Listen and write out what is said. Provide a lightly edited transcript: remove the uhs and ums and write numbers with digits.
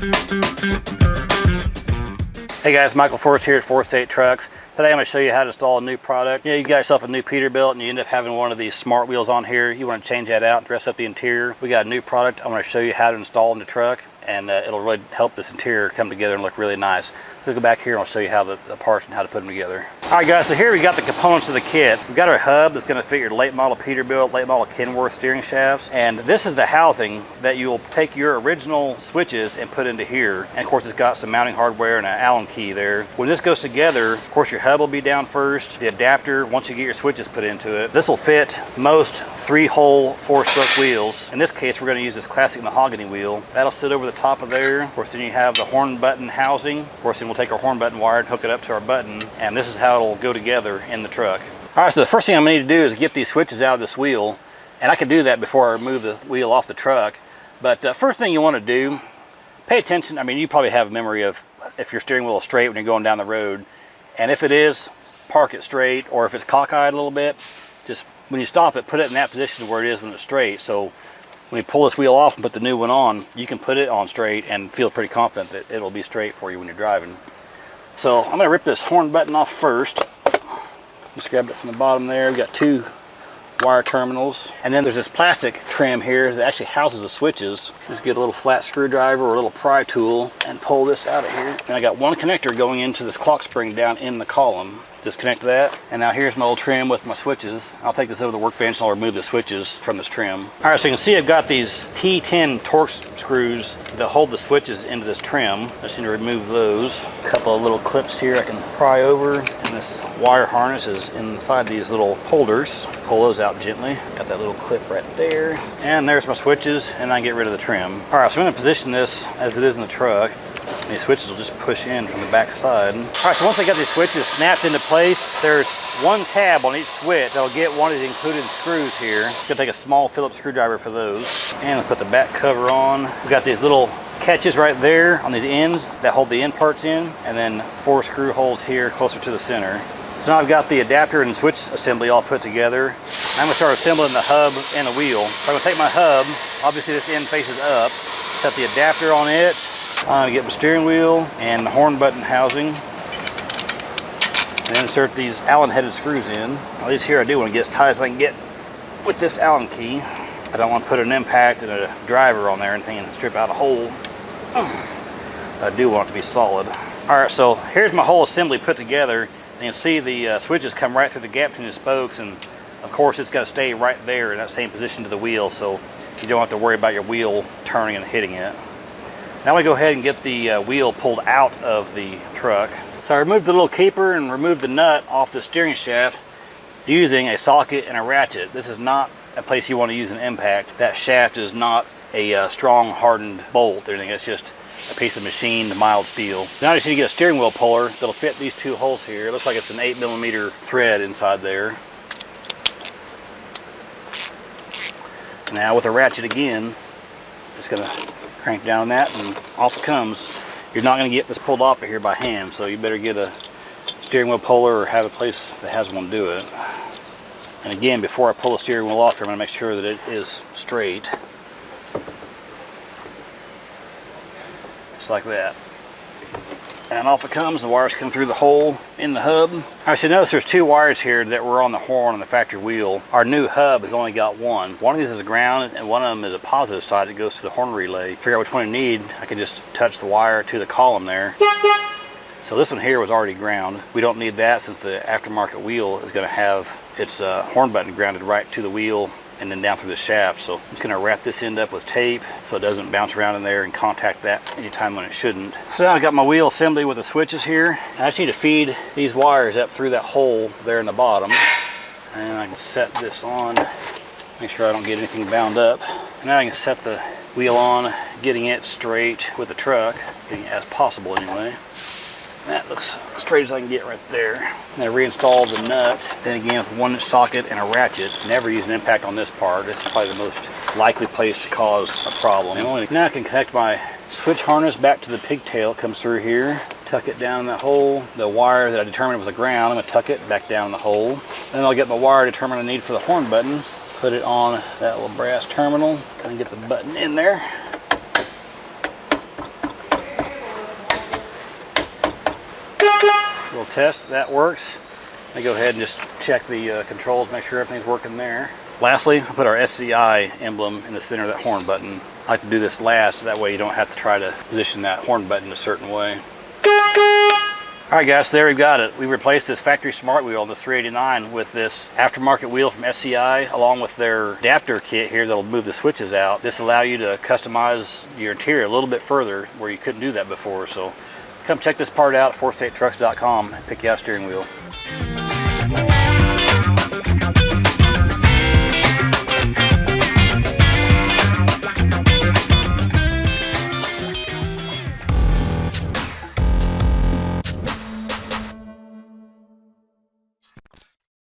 Hey guys, Michael Forst here at Forst 8 Trucks. Today I'm going to show you how to install a new product. You got yourself a new Peterbilt and you end up having one of these smart wheels on here. You want to change that out and dress up the interior. We got a new product I'm going to show you how to install in the truck, and it'll really help this interior come together and look really nice. We'll go back here and I'll show you how the parts and how to put them together. Alright guys, so here we got the components of the kit. We've got our hub that's going to fit your late model Peterbilt, late model Kenworth steering shafts, and this is the housing that you'll take your original switches and put into here. And of course it's got some mounting hardware and an Allen key there. When this goes together, of course your hub will be down first, the adapter once you get your switches put into it. This will fit most 3-hole 4-stroke wheels. In this case we're going to use this classic mahogany wheel. That'll sit over the top of there. Of course then you have the horn button housing. Of course then we'll take our horn button wire and hook it up to our button, and this is how it'll go together in the truck. Alright, so the first thing I'm going to need to do is get these switches out of this wheel, and I can do that before I remove the wheel off the truck. But first thing you want to do, pay attention. I mean, you probably have a memory of if your steering wheel is straight when you're going down the road, and if it is, park it straight, or if it's cockeyed a little bit, just when you stop it, put it in that position where it is when it's straight. So when you pull this wheel off and put the new one on, you can put it on straight and feel pretty confident that it'll be straight for you when you're driving. So I'm going to rip this horn button off first. Just grabbed it from the bottom there. We've got 2 wire terminals, and then there's this plastic trim here that actually houses the switches. Just get a little flat screwdriver or a little pry tool and pull this out of here. And I got one connector going into this clock spring down in the column. Disconnect that, and now here's my old trim with my switches. I'll take this over the workbench and I'll remove the switches from this trim. All right, so you can see I've got these T10 Torx screws that hold the switches into this trim. I just need to remove those. A couple of little clips here I can pry over, and this wire harness is inside these little holders. Pull those out gently. Got that little clip right there. And there's my switches, and I can get rid of the trim. All right, so I'm gonna position this as it is in the truck. These switches will just push in from the back side. All right, so once I got these switches snapped into place, there's one tab on each switch that'll get one of the included screws here. It's gonna take a small Phillips screwdriver for those. And I'll put the back cover on. We've got these little catches right there on these ends that hold the end parts in, and then 4 screw holes here closer to the center. So now I've got the adapter and switch assembly all put together. I'm gonna start assembling the hub and the wheel. So I'm gonna take my hub, obviously this end faces up, set the adapter on it. I'm going to get my steering wheel and the horn button housing, and then insert these Allen headed screws in. At least here I do want to get as tight as I can get with this Allen key. I don't want to put an impact and a driver on there or anything and strip out a hole. I do want it to be solid. Alright, so here's my whole assembly put together, and you'll see the switches come right through the gap between the spokes, and of course it's got to stay right there in that same position to the wheel, so you don't have to worry about your wheel turning and hitting it. Now we go ahead and get the wheel pulled out of the truck. So I removed the little keeper and removed the nut off the steering shaft using a socket and a ratchet. This is not a place you want to use an impact. That shaft is not a strong hardened bolt or anything. It's just a piece of machined mild steel. Now I just need to get a steering wheel puller that'll fit these 2 holes here. It looks like it's an 8mm thread inside there. Now with a ratchet again, just gonna crank down on that and off it comes. You're not going to get this pulled off of here by hand, so you better get a steering wheel puller or have a place that has one do it. And again, before I pull the steering wheel off here, I'm going to make sure that it is straight. Just like that. And off it comes. The wires come through the hole in the hub. I should notice there's 2 wires here that were on the horn on the factory wheel. Our new hub has only got one. One of these is ground, and one of them is a positive side that goes to the horn relay. Figure out which one you need. I can just touch the wire to the column there. So this one here was already ground. We don't need that since the aftermarket wheel is going to have its horn button grounded right to the wheel and then down through the shaft. So I'm just going to wrap this end up with tape so it doesn't bounce around in there and contact that anytime when it shouldn't. So now I've got my wheel assembly with the switches here. I just need to feed these wires up through that hole there in the bottom, and I can set this on, make sure I don't get anything bound up. And now I can set the wheel on, getting it straight with the truck, getting it as possible anyway. That looks as straight as I can get right there. And I reinstall the nut, then again with 1-inch socket and a ratchet. Never use an impact on this part. This is probably the most likely place to cause a problem. Now I can connect my switch harness back to the pigtail. It comes through here. Tuck it down in that hole. The wire that I determined was the ground, I'm going to tuck it back down in the hole. Then I'll get my wire determined I need for the horn button. Put it on that little brass terminal and get the button in there. we'll test that works. I go ahead and just check the controls, make sure everything's working there. Lastly, I'll put our SCI emblem in the center of that horn button. I like to do this last, so that way you don't have to try to position that horn button a certain way. All right guys, so there we've got it. We replaced this factory smart wheel on the 389 with this aftermarket wheel from SCI, along with their adapter kit here that'll move the switches out. This will allow you to customize your interior a little bit further where you couldn't do that before. So come check this part out at ForstStateTrucks.com and pick you out a steering wheel.